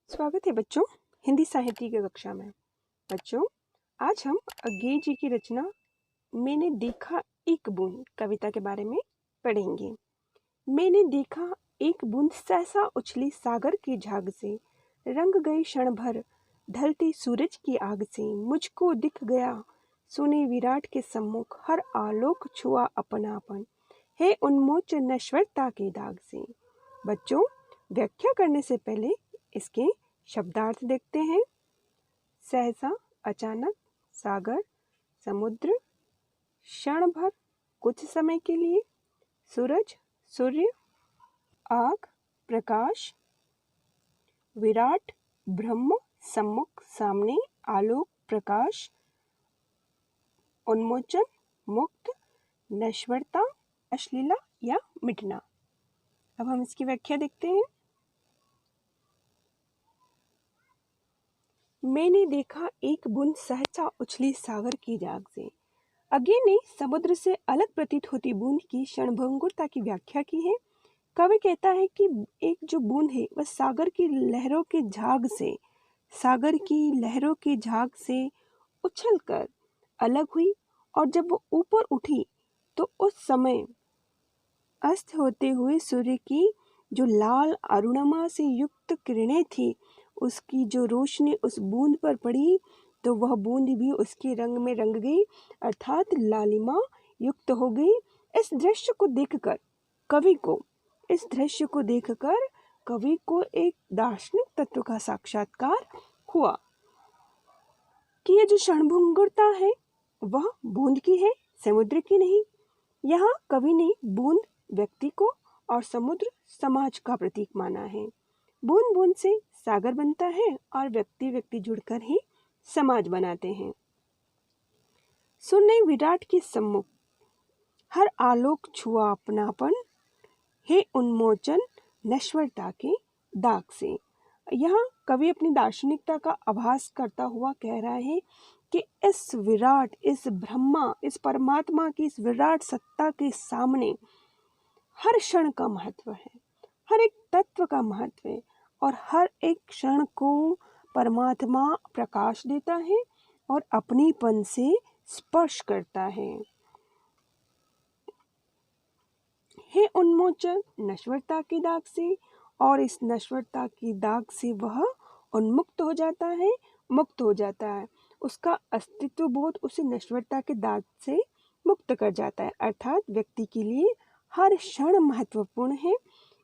स्वागत है बच्चों हिंदी साहित्य की कक्षा में। बच्चों, आज हम अज्ञे जी की रचना मैंने देखा एक बूंद कविता के बारे में पढ़ेंगे। मैंने देखा एक बूंद सहसा उछली सागर की झाग से, रंग गई क्षण भर ढलते सूरज की आग से। मुझको दिख गया सुने विराट के सम्मुख, हर आलोक छुआ अपनापन, है उन्मोचन नश्वरता के दाग से। बच्चों, व्याख्या करने से पहले इसके शब्दार्थ देखते हैं। सहसा अचानक, सागर समुद्र, क्षण भर कुछ समय के लिए, सूरज सूर्य, आग प्रकाश, विराट ब्रह्म सम्मुख सामने आलोक प्रकाश, उन्मोचन मुक्त, नश्वरता अश्लीला या मिटना। अब हम इसकी व्याख्या देखते हैं। मैंने देखा एक बूंद सहसा उछली सागर की झाग से। अज्ञे ने समुद्र से अलग प्रतीत होती बूंद की क्षणभंगुरता की व्याख्या की है। कवि कहता है कि एक जो बूंद है वह सागर की लहरों के झाग से उछलकर अलग हुई, और जब वो ऊपर उठी तो उस समय अस्त होते हुए सूर्य की जो लाल अरुणिमा से युक्त किरणें थी, उसकी जो रोशनी उस बूंद पर पड़ी तो वह बूंद भी उसके रंग में रंग गई, अर्थात लालिमा युक्त हो गई। इस दृश्य को देखकर कवि को एक दार्शनिक तत्व का साक्षात्कार हुआ कि ये जो क्षणभंगुरता है वह बूंद की है, समुद्र की नहीं। यहाँ कवि ने बूंद व्यक्ति को और समुद्र समाज का प्रतीक माना है। बूंद बूंद से सागर बनता है और व्यक्ति व्यक्ति जुड़कर ही समाज बनाते हैं। सुने विराट के सम्मुख, हर आलोक छुआ अपनापन, हे उन्मोचन नश्वरता के दाग से। यहाँ कवि अपनी दार्शनिकता का आभास करता हुआ कह रहा है कि इस विराट, इस ब्रह्मा, इस परमात्मा की इस विराट सत्ता के सामने हर क्षण का महत्व है, हर एक तत्व का महत्व है, और हर एक क्षण को परमात्मा प्रकाश देता है और अपनीपन से स्पर्श करता है। हे उन्मोचन नश्वरता के दाग से, और इस नश्वरता की दाग से वह उन्मुक्त हो जाता है, मुक्त हो जाता है। उसका अस्तित्व बोध उसे नश्वरता के दाग से मुक्त कर जाता है, अर्थात व्यक्ति के लिए हर क्षण महत्वपूर्ण है।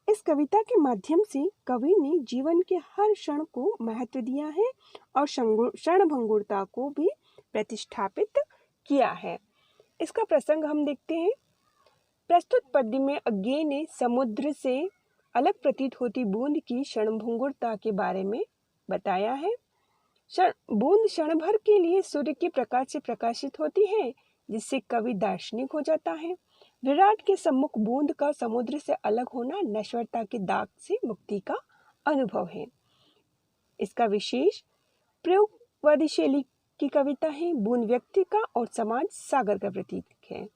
इस कविता के माध्यम से कवि ने जीवन के हर क्षण को महत्व दिया है और क्षणभंगुरता को भी प्रतिष्ठापित किया है। इसका प्रसंग हम देखते हैं। प्रस्तुत पद्य में अज्ञे ने समुद्र से अलग प्रतीत होती बूंद की क्षणभंगुरता के बारे में बताया है। बूंद क्षण भर के लिए सूर्य के प्रकाश से प्रकाशित होती है, जिससे कवि दार्शनिक हो जाता है। विराट के सम्मुख बूंद का समुद्र से अलग होना नश्वरता के दाग से मुक्ति का अनुभव है। इसका विशेष प्रयोगवादी शैली की कविता है। बूंद व्यक्ति का और समाज सागर का प्रतीक है।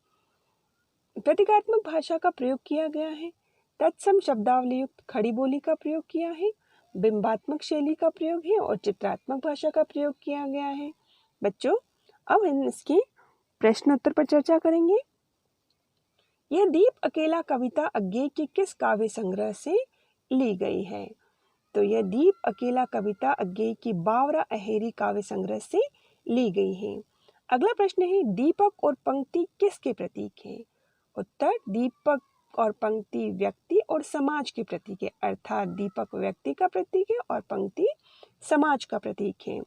प्रतीकात्मक भाषा का प्रयोग किया गया है। तत्सम शब्दावली युक्त खड़ी बोली का प्रयोग किया है। बिंबात्मक शैली का प्रयोग है और चित्रात्मक भाषा का प्रयोग किया गया है। बच्चों, अब हम इसके प्रश्नोत्तर पर चर्चा करेंगे। यह दीप अकेला कविता अज्ञे के किस काव्य संग्रह से ली गई है? तो यह दीप अकेला कविता अज्ञे की बावरा अहेरी काव्य संग्रह से ली गई है। अगला प्रश्न है, दीपक और पंक्ति किसके प्रतीक है? उत्तर, दीपक और पंक्ति व्यक्ति और समाज के प्रतीक है, अर्थात दीपक व्यक्ति का प्रतीक है और पंक्ति समाज का प्रतीक है।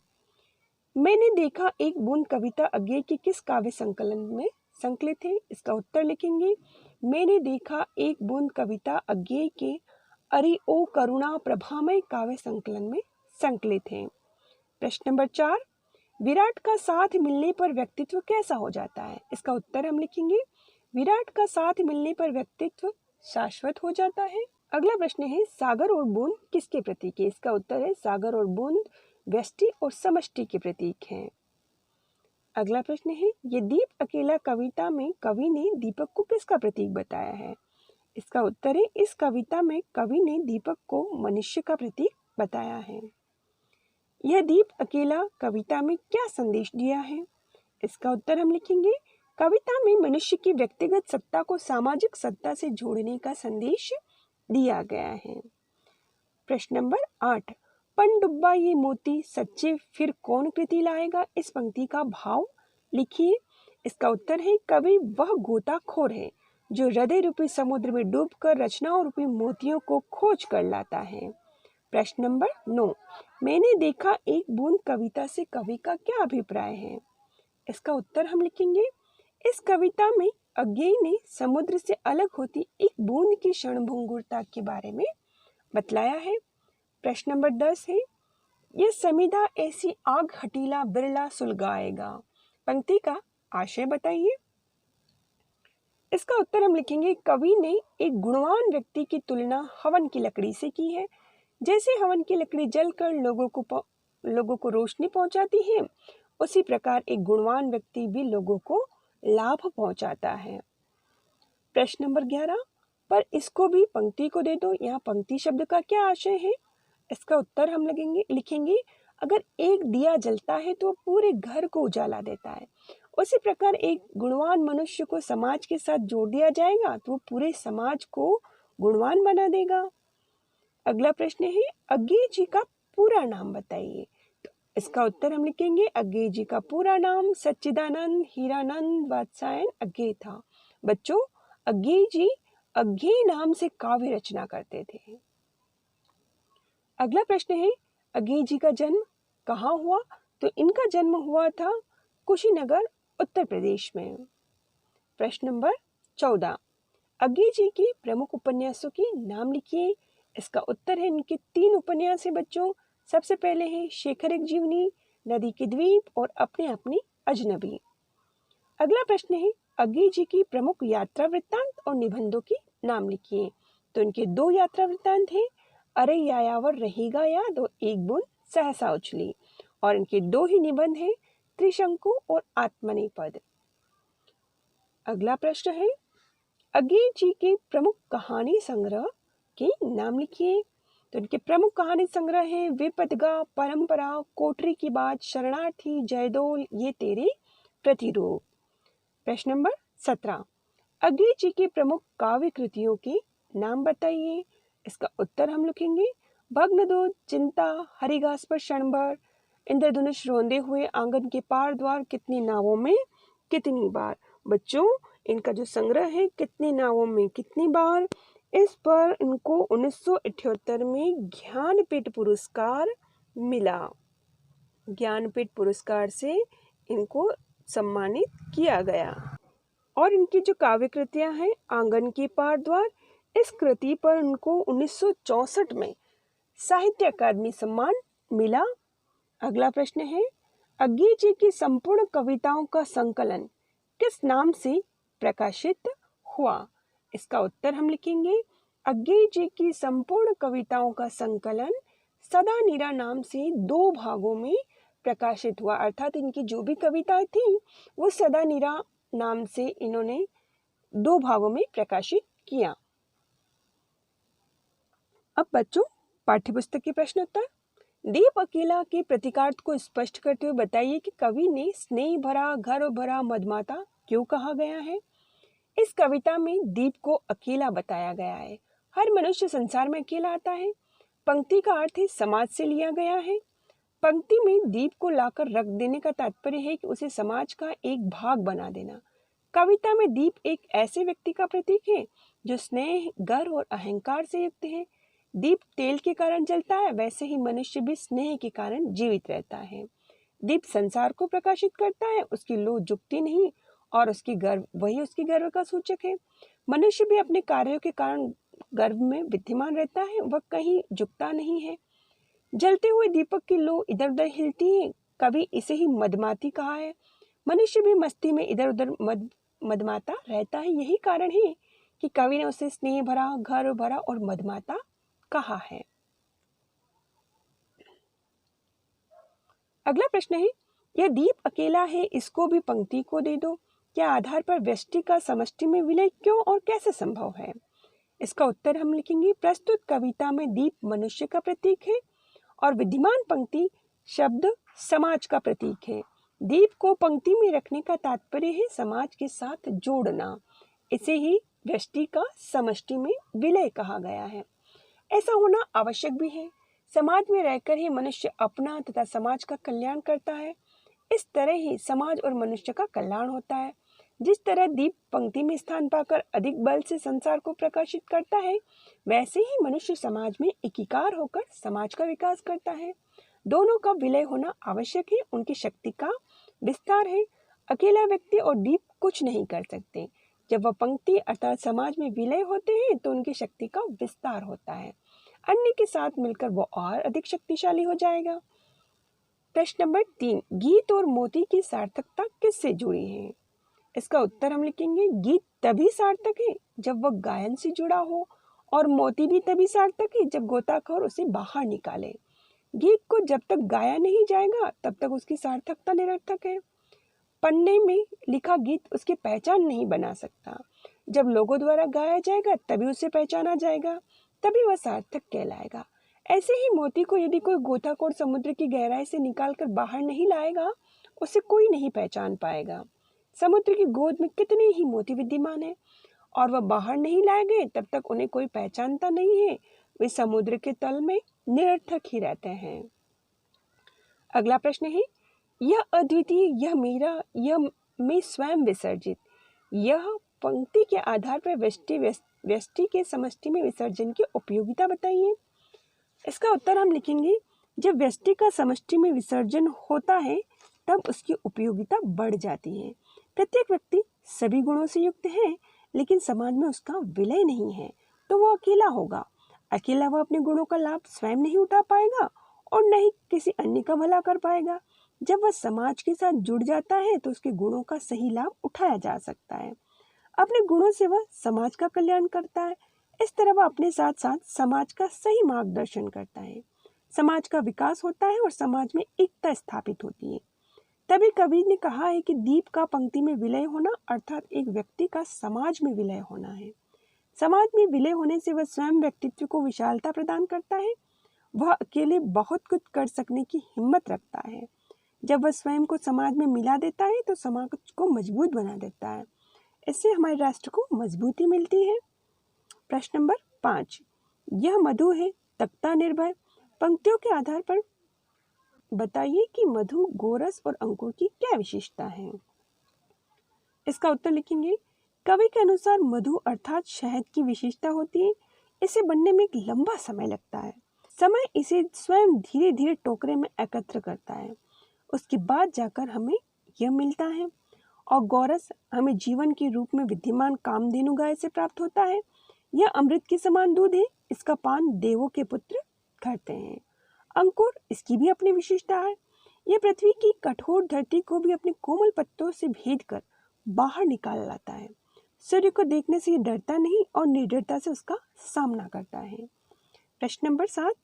मैंने देखा एक बूंद कविता अज्ञे के किस काव्य संकलन में संकलित है? इसका उत्तर लिखेंगे, मैंने देखा एक बूंद कविता अज्ञे के अरि ओ करुणा प्रभामय काव्य संकलन में संकलित है। प्रश्न नंबर 4, विराट का साथ मिलने पर व्यक्तित्व कैसा हो जाता है? इसका उत्तर हम लिखेंगे, विराट का साथ मिलने पर व्यक्तित्व शाश्वत हो जाता है। अगला प्रश्न है, सागर और बूंद किसके प्रतीक है? इसका उत्तर है, सागर और बूंद व्यष्टि और समष्टि के प्रतीक हैं। अगला प्रश्न है, ये दीप अकेला कविता में कवि ने दीपक को किसका प्रतीक बताया है? इसका उत्तर है, इस कविता में कवि ने दीपक को मनुष्य का प्रतीक बताया है। यह दीप अकेला कविता में क्या संदेश दिया है? इसका उत्तर हम लिखेंगे, कविता में मनुष्य की व्यक्तिगत सत्ता को सामाजिक सत्ता से जोड़ने का संदेश दिया गया है। प्रश्न नंबर 8, पनडुब्बा ये मोती सच्चे फिर कौन कृति लाएगा, इस पंक्ति का भाव लिखिए। इसका उत्तर है, कवि वह गोताखोर है जो हृदय रूपी समुद्र में डूबकर रचनाओं रूपी मोतियों को खोज कर लाता है। प्रश्न नंबर 9, मैंने देखा एक बूंद कविता से कवि का क्या अभिप्राय है? इसका उत्तर हम लिखेंगे, इस कविता में अज्ञेय ने समुद्र से अलग होती एक बूंद की क्षणभंगुरता के बारे में बतलाया है। प्रश्न नंबर 10 है, यह समिधा ऐसी आग हटीला बिरला सुलगाएगा, पंक्ति का आशय बताइए। इसका उत्तर हम लिखेंगे, कवि ने एक गुणवान व्यक्ति की तुलना हवन की लकड़ी से की है। जैसे हवन की लकड़ी जलकर लोगों को रोशनी पहुंचाती है, उसी प्रकार एक गुणवान व्यक्ति भी लोगों को लाभ पहुंचाता है। प्रश्न नंबर 11, पर इसको भी पंक्ति को दे दो, यहाँ पंक्ति शब्द का क्या आशय है? इसका उत्तर हम लिखेंगे, अगर एक दिया जलता है तो पूरे घर को उजाला देता है, उसी प्रकार एक गुणवान मनुष्य को समाज के साथ जोड़ दिया जाएगा तो वो पूरे समाज को गुणवान बना देगा। अगला प्रश्न है, अज्ञेय जी का पूरा नाम बताइए। तो इसका उत्तर हम लिखेंगे, अज्ञेय जी का पूरा नाम सच्चिदानंद हीरानंद वात्स्यायन अज्ञेय था। बच्चों, अज्ञेय जी अज्ञेय नाम से काव्य रचना करते थे। अगला प्रश्न है, अज्ञेय जी का जन्म कहाँ हुआ? तो इनका जन्म हुआ था कुशीनगर, उत्तर प्रदेश में। प्रश्न नंबर 14, अज्ञेय जी के प्रमुख उपन्यासों के नाम लिखिए। इसका उत्तर है, इनके 3 उपन्यास हैं बच्चों। सबसे पहले है शेखर एक जीवनी, नदी के द्वीप और अपने अपनी अजनबी। अगला प्रश्न है, अज्ञेय जी की प्रमुख यात्रा वृत्तांत और निबंधों के नाम लिखिए। तो इनके 2 यात्रा वृत्तांत हैं, अरे यायावर रहेगा याद और एक बूंद सहसा उछली, और इनके 2 ही निबंध हैं, त्रिशंकु और आत्मनेपद। अगला प्रश्न है, अज्ञेय जी के प्रमुख कहानी संग्रह के नाम लिखिए। तो इनके प्रमुख कहानी संग्रह हैं विपदगा, परंपरा, कोठरी की बात, शरणार्थी, जयदोल, ये तेरे प्रतिरूप। प्रश्न नंबर 17, अज्ञेय जी के प्रमुख काव्य कृतियों के नाम बताइए। इसका उत्तर हम लिखेंगे, भग्नदूत, चिंता, हरिघास पर क्षणभर, इंद्रधनुष रोंदे हुए, आंगन के पार द्वार, कितनी नावों में कितनी बार। बच्चों, इनका जो संग्रह है कितनी नावों में कितनी बार, इस पर इनको 1978 में ज्ञानपीठ पुरस्कार मिला। ज्ञानपीठ पुरस्कार से इनको सम्मानित किया गया। और इनकी जो काव्य कृतियां हैं, आंगन के पार द्वार, इस कृति पर उनको 1964 में साहित्य अकादमी सम्मान मिला। अगला प्रश्न है, अज्ञेय जी की संपूर्ण कविताओं का संकलन किस नाम से प्रकाशित हुआ? इसका उत्तर हम लिखेंगे, अज्ञेय जी की संपूर्ण कविताओं का संकलन सदा नीरा नाम से 2 भागों में प्रकाशित हुआ। अर्थात इनकी जो भी कविताएं थी वो सदा नीरा नाम से इन्होंने 2 भागों में प्रकाशित किया। अब बच्चों, पाठ्यपुस्तक के प्रश्न उत्तर। दीप अकेला के प्रतीकार्थ को स्पष्ट करते हुए बताइए कि कवि ने स्नेह भरा घर भरा मदमाता क्यों कहा गया है? इस कविता में दीप को अकेला बताया गया है। हर मनुष्य संसार में अकेला आता है। पंक्ति का अर्थ है समाज से लिया गया है। पंक्ति में दीप को लाकर रख देने का तात्पर्य है कि उसे समाज का एक भाग बना देना। कविता में दीप एक ऐसे व्यक्ति का प्रतीक है जो स्नेह, गर्व और अहंकार से युक्त है। दीप तेल के कारण जलता है, वैसे ही मनुष्य भी स्नेह के कारण जीवित रहता है। दीप संसार को प्रकाशित करता है, उसकी लौ जुकती नहीं और उसकी गर्व का सूचक है। मनुष्य भी अपने कार्यों के कारण गर्भ में विद्यमान रहता है, वह कहीं झुकता नहीं है। जलते हुए दीपक की लौ इधर उधर हिलती है, कभी इसे ही मदमाती कहा है। मनुष्य भी मस्ती में इधर उधर मदमाता रहता है। यही कारण है कि कवि ने उसे स्नेह भरा, घर भरा और मदमाता कहा है। अगला प्रश्न है, यह दीप अकेला है, इसको भी पंक्ति को दे दो। क्या आधार पर व्यष्टि का समष्टि में विलय क्यों और कैसे संभव है? इसका उत्तर हम लिखेंगे, प्रस्तुत कविता में दीप मनुष्य का प्रतीक है और विद्यमान पंक्ति शब्द समाज का प्रतीक है। दीप को पंक्ति में रखने का तात्पर्य है समाज के साथ जोड़ना। इसे ही व्यष्टि का समष्टि में विलय कहा गया है। ऐसा होना आवश्यक भी है। समाज में रहकर ही मनुष्य अपना तथा समाज का कल्याण करता है। इस तरह ही समाज और मनुष्य का कल्याण होता है। जिस तरह दीप पंक्ति में स्थान पाकर अधिक बल से संसार को प्रकाशित करता है, वैसे ही मनुष्य समाज में एकीकार होकर समाज का विकास करता है। दोनों का विलय होना आवश्यक है, उनकी शक्ति का विस्तार है। अकेला व्यक्ति और दीप कुछ नहीं कर सकते। जब वह पंक्ति अर्थात समाज में विलय होते हैं तो उनकी शक्ति का विस्तार होता है। अन्य के साथ मिलकर वो और अधिक शक्तिशाली हो जाएगा। प्रश्न नंबर 3, गीत और मोती की सार्थकता किससे जुड़ी है? इसका उत्तर हम लिखेंगे, गीत तभी सार्थक है जब वह गायन से जुड़ा हो, और मोती भी तभी सार्थक है जब गोताखोर उसे बाहर निकाले। गीत को जब तक गाया नहीं जाएगा तब तक उसकी सार्थकता निरर्थक है। पन्ने में लिखा गीत उसकी पहचान नहीं बना सकता। जब लोगों द्वारा गाया जाएगा तभी उसे पहचाना जाएगा, तभी वह सार्थक कहलाएगा। ऐसे ही मोती को यदि कोई गोताखोर समुद्र की गहराई से निकालकर बाहर नहीं लाएगा, उसे कोई नहीं पहचान पाएगा। समुद्र की गोद में कितने ही मोती विद्यमान हैं और वह बाहर नहीं लाए गए तब तक उन्हें कोई पहचानता नहीं है। वे समुद्र के तल में निरर्थक ही रहते हैं। अगला प्रश्न है, यह अद्वितीय, यह मेरा, यह मैं स्वयं विसर्जित। यह पंक्ति के आधार पर व्यष्टि के समष्टि में विसर्जन की उपयोगिता बताइए। इसका उत्तर हम लिखेंगे, जब व्यष्टि का समष्टि में विसर्जन होता है तब उसकी उपयोगिता बढ़ जाती है। प्रत्येक व्यक्ति सभी गुणों से युक्त है, लेकिन समाज में उसका विलय नहीं है तो वह अकेला होगा। अकेला वह अपने गुणों का लाभ स्वयं नहीं उठा पाएगा और न ही किसी अन्य का भला कर पाएगा। जब वह समाज के साथ जुड़ जाता है तो उसके गुणों का सही लाभ उठाया जा सकता है। अपने गुणों से वह समाज का कल्याण करता है। इस तरह वह अपने साथ साथ समाज का सही मार्गदर्शन करता है। समाज का विकास होता है और समाज में एकता स्थापित होती है। तभी कबीर ने कहा है कि दीप का पंक्ति में विलय होना अर्थात एक व्यक्ति का समाज में विलय होना है। समाज में विलय होने से वह स्वयं व्यक्तित्व को विशालता प्रदान करता है। वह अकेले बहुत कुछ कर सकने की हिम्मत रखता है। जब वह स्वयं को समाज में मिला देता है तो समाज को मजबूत बना देता है। इससे हमारे राष्ट्र को मजबूती मिलती है। प्रश्न नंबर 5, यह मधु है तख्ता निर्भय। पंक्तियों के आधार पर बताइए कि मधु, गोरस और अंकुर की क्या विशेषता है। इसका उत्तर लिखेंगे, कवि के अनुसार मधु अर्थात शहद की विशेषता होती है। इसे बनने में एक लंबा समय लगता है। समय इसे स्वयं धीरे धीरे टोकरे में एकत्र करता है, उसके बाद जाकर हमें यह मिलता है। और गोरस हमें जीवन के रूप में विद्यमान कामधेनु गाय से प्राप्त होता है। यह अमृत के समान दूध है, इसका पान देवों के पुत्र करते हैं। अंकुर, इसकी भी अपनी विशेषता है। यह पृथ्वी की कठोर धरती को भी अपने कोमल पत्तों से भेद कर बाहर निकाल लाता है। सूर्य को देखने से यह डरता नहीं और निर्डरता से उसका सामना करता है। प्रश्न नंबर 7,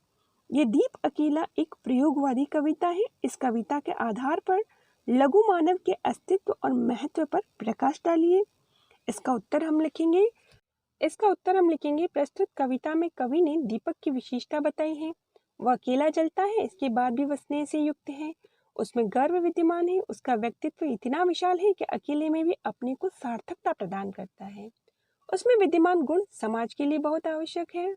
यह दीप अकेला एक प्रयोगवादी कविता है। इस कविता के आधार पर लघु मानव के अस्तित्व और महत्व पर प्रकाश डालिए। इसका उत्तर हम लिखेंगे, प्रस्तुत कविता में कवि ने दीपक की विशेषता बताई है। वह अकेला जलता है, इसके बाद भी वह स्नेह से युक्त है। उसमें गर्व विद्यमान है। उसका व्यक्तित्व इतना विशाल है कि अकेले में भी अपने को सार्थकता प्रदान करता है। उसमें विद्यमान गुण समाज के लिए बहुत आवश्यक है।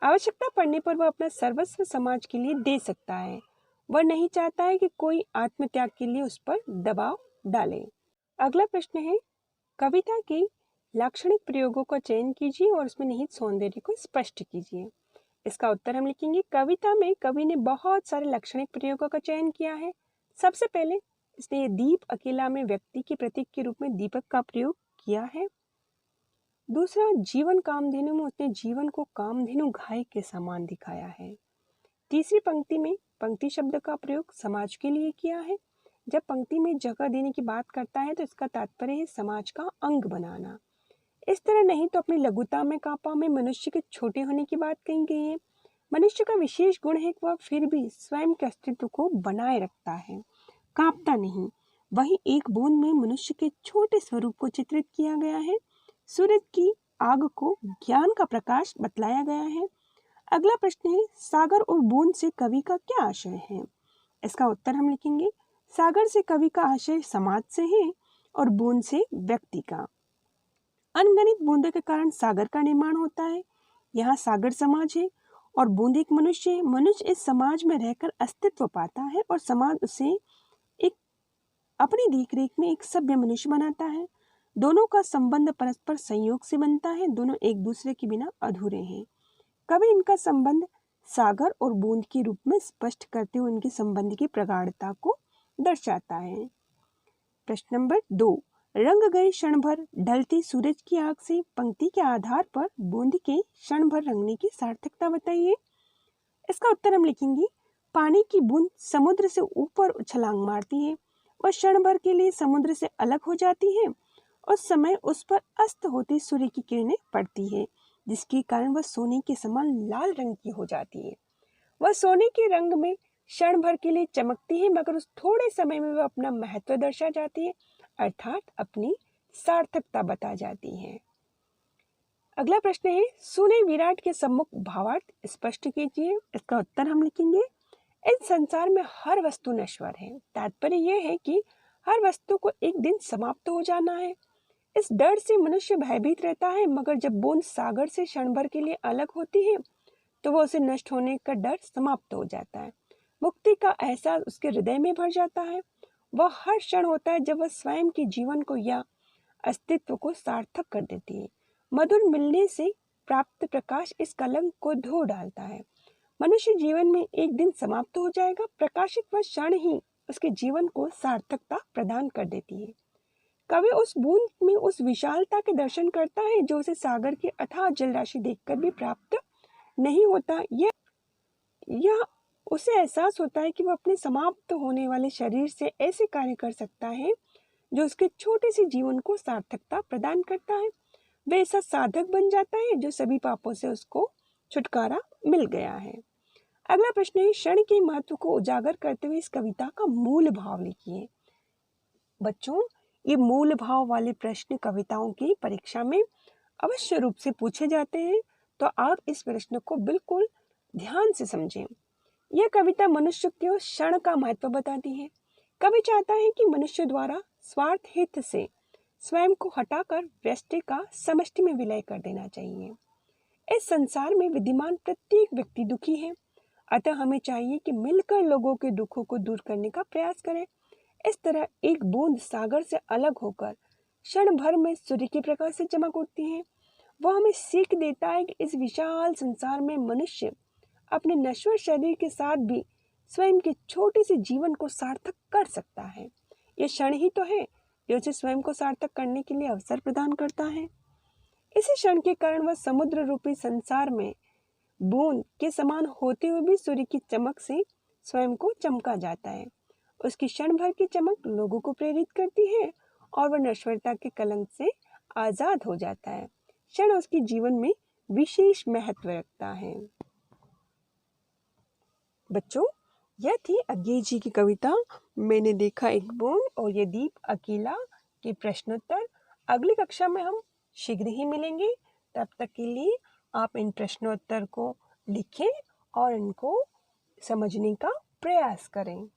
आवश्यकता पड़ने पर वह अपना सर्वस्व समाज के लिए दे सकता है। वह नहीं चाहता है कि कोई आत्मत्याग के लिए उस पर दबाव डाले। अगला प्रश्न है, कविता के लाक्षणिक प्रयोगों का चयन कीजिए और उसमें निहित सौंदर्य को स्पष्ट कीजिए। इसका उत्तर हम लिखेंगे, कविता में कवि ने बहुत सारे लाक्षणिक प्रयोगों का चयन किया है। सबसे पहले इसने दीप अकेला में व्यक्ति के प्रतीक के रूप में दीपक का प्रयोग किया है। दूसरा, जीवन कामधेनु में उसने जीवन को कामधेनु गाय के समान दिखाया है। तीसरी पंक्ति में पंक्ति शब्द का प्रयोग समाज के लिए किया है। जब पंक्ति में जगह देने की बात करता है तो इसका तात्पर्य है समाज का अंग बनाना। इस तरह नहीं तो अपनी लघुता में कापा में मनुष्य के छोटे होने की बात कही गई है। मनुष्य का विशेष गुण है कि वह फिर भी स्वयं के अस्तित्व को बनाए रखता है, कांपता नहीं। वहीं एक बूंद में मनुष्य के छोटे स्वरूप को चित्रित किया गया है। सूरज की आग को ज्ञान का प्रकाश बतलाया गया है। अगला प्रश्न है, सागर और बूंद से कवि का क्या आशय है? इसका उत्तर हम लिखेंगे, सागर से कवि का आशय समाज से है और बूंद से व्यक्ति का। अनगणित बूंदों के कारण सागर का निर्माण होता है। यहाँ सागर समाज है और बूंद एक मनुष्य है। मनुष्य इस समाज में रहकर अस्तित्व पाता है और समाज उसे एक अपनी देखरेख में एक सभ्य मनुष्य बनाता है। दोनों का संबंध परस्पर संयोग से बनता है। दोनों एक दूसरे के बिना अधूरे हैं। कवि इनका संबंध सागर और बूंद के रूप में स्पष्ट करते हुए उनके संबंध की प्रगाढ़ता को दर्शाता है। प्रश्न नंबर 2, रंग गए क्षण भर ढलती सूरज की आग से पंक्ति के आधार पर बूंद के क्षण भर रंगने की सार्थकता बताइए। इसका उत्तर हम लिखेंगे, पानी की बूंद समुद्र से ऊपर उछलांग मारती है। वह क्षण भर के लिए समुद्र से अलग हो जाती है। उस समय उस पर अस्त होती सूर्य की किरणें पड़ती है, जिसके कारण वह सोने के समान लाल रंग की हो जाती है। वह सोने के रंग में क्षण भर के लिए चमकती है, मगर उस थोड़े समय में वह अपना महत्व दर्शा जाती है, अर्थात अपनी सार्थकता बता जाती है। अगला प्रश्न है, सुने विराट के सम्मुख भावार्थ स्पष्ट कीजिए। इसका उत्तर हम लिखेंगे, इस संसार में हर वस्तु नश्वर है। तात्पर्य यह है कि हर वस्तु को एक दिन समाप्त हो जाना है। इस डर से मनुष्य भयभीत रहता है, मगर जब बूंद सागर से क्षण भर के लिए अलग होती है तो वह उसे नष्ट होने का डर समाप्त हो जाता है। मुक्ति का एहसास उसके हृदय में भर जाता है। वह हर क्षण होता है जब वह स्वयं के जीवन को या अस्तित्व को सार्थक कर देती है। मधुर मिलने से प्राप्त प्रकाश इस कलंक को धो डालता है। मनुष्य जीवन में एक दिन समाप्त हो जाएगा, प्रकाशित वह क्षण ही उसके जीवन को सार्थकता प्रदान कर देती है। कवि उस बूंद में उस विशालता के दर्शन करता है जो उसे सागर की अथाह जलराशि देखकर भी प्राप्त नहीं होता। यह उसे एहसास होता है कि वह अपने समाप्त होने वाले शरीर से ऐसे कार्य कर सकता है जो उसके छोटे से जीवन को सार्थकता प्रदान करता है। वह ऐसा साधक बन जाता है जो सभी पापों से उसको छुटकारा मिल गया है। अगला प्रश्न है, क्षण के महत्व को उजागर करते हुए इस कविता का मूल भाव लिखिए। बच्चों, ये मूल भाव वाले प्रश्न कविताओं की परीक्षा में अवश्य रूप से पूछे जाते हैं, तो आप इस प्रश्न को बिल्कुल ध्यान से समझें। यह कविता मनुष्य के उस क्षण का महत्व बताती है। कवि चाहता है कि मनुष्य द्वारा स्वार्थ हित से स्वयं को हटाकर व्यष्टि का समष्टि में विलय कर देना चाहिए। इस संसार में विद्यमान प्रत्येक व्यक्ति दुखी है, अतः हमें चाहिए कि मिलकर लोगों के दुखों को दूर करने का प्रयास करें। इस तरह एक बूंद सागर से अलग होकर क्षण भर में सूर्य के प्रकाश से चमक उठती है। वह हमें सीख देता है कि इस विशाल संसार में मनुष्य अपने नश्वर शरीर के साथ भी स्वयं के छोटे से जीवन को सार्थक कर सकता है। यह क्षण ही तो है जो उसे स्वयं को सार्थक करने के लिए अवसर प्रदान करता है। इसी क्षण के कारण वह समुद्र रूपी संसार में बूंद के समान होते हुए भी सूर्य की चमक से स्वयं को चमका जाता है। उसकी क्षण भर की चमक लोगों को प्रेरित करती है और वह नश्वरता के कलंक से आजाद हो जाता है। क्षण उसके जीवन में विशेष महत्व रखता है। बच्चों, यह थी अज्ञेय जी की कविता मैंने देखा एक बूंद और ये दीप अकेला के प्रश्नोत्तर। अगली कक्षा में हम शीघ्र ही मिलेंगे। तब तक के लिए आप इन प्रश्नोत्तर को लिखें और इनको समझने का प्रयास करें।